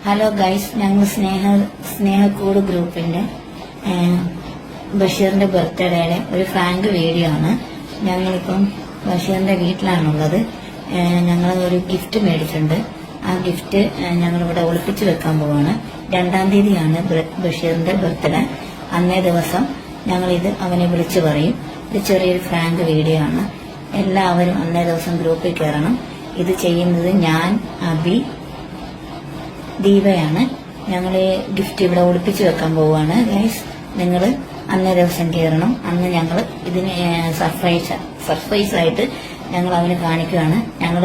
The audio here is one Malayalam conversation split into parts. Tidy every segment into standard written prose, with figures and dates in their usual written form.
ഹലോ ഗൈസ്, ഞങ്ങൾ സ്നേഹക്കൂട് ഗ്രൂപ്പിന്റെ ബഷീറിന്റെ ബർത്ത്ഡേയുടെ ഒരു ഫ്രാങ്ക് വീഡിയോ ആണ്. ഞങ്ങളിപ്പം ബഷീറിന്റെ വീട്ടിലാണുള്ളത്. ഞങ്ങൾ ഒരു ഗിഫ്റ്റ് മേടിച്ചിട്ടുണ്ട്. ആ ഗിഫ്റ്റ് ഞങ്ങളിവിടെ ഒളിപ്പിച്ചു വെക്കാൻ പോവാണ്. 2-ാം തീയതിയാണ് ബഷീറിന്റെ ബർത്ത്ഡേ. അന്നേ ദിവസം ഞങ്ങളിത് അവനെ വിളിച്ചു പറയും. ഇത് ചെറിയൊരു ഫ്രാങ്ക് വീഡിയോ ആണ്. എല്ലാവരും അന്നേ ദിവസം ഗ്രൂപ്പിൽ കയറണം. ഇത് ചെയ്യുന്നത് ഞാൻ, അബി, ദീപയാണ്. ഞങ്ങൾ ഈ ഗിഫ്റ്റ് ഇവിടെ ഒളിപ്പിച്ചു വെക്കാൻ പോവുകയാണ്. ഗൈസ്, നിങ്ങൾ അന്നേ ദിവസം കയറണം. അന്ന് ഞങ്ങൾ ഇതിന് സർപ്രൈസ് ആയിട്ട് ഞങ്ങൾ അവന് കാണിക്കുകയാണ്. ഞങ്ങൾ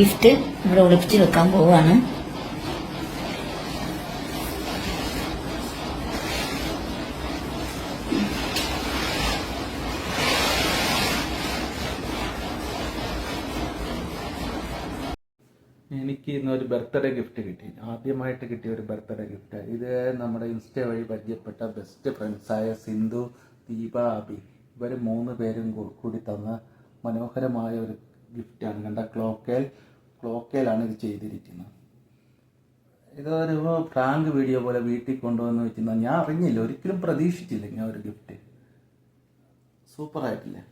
ഗിഫ്റ്റ് ഇവിടെ ഒളിപ്പിച്ചു വെക്കാൻ പോവുകയാണ്. എനിക്ക് ഇന്നൊരു ബർത്ത്ഡേ ഗിഫ്റ്റ് കിട്ടി. ആദ്യമായിട്ട് കിട്ടിയ ഒരു ബർത്ത്ഡേ ഗിഫ്റ്റ്. ഇത് നമ്മുടെ ഇൻസ്റ്റ വഴി പരിചയപ്പെട്ട ബെസ്റ്റ് ഫ്രണ്ട്സായ സിന്ധു, ദീപ, അബി, ഇവർ 3 പേരും കൂടി തന്ന മനോഹരമായ ഒരു ഗിഫ്റ്റാണ്. കണ്ട ക്ലോക്കേലാണ് ഇത് ചെയ്തിരിക്കുന്നത്. ഇതൊരു ഫ്രാങ്ക് വീഡിയോ പോലെ വീട്ടിൽ കൊണ്ടുവന്ന് വെച്ചിരുന്ന ഞാൻ അറിഞ്ഞില്ല, ഒരിക്കലും പ്രതീക്ഷിച്ചില്ല ഇങ്ങനെ ഒരു ഗിഫ്റ്റ്. സൂപ്പറായിട്ടില്ലേ?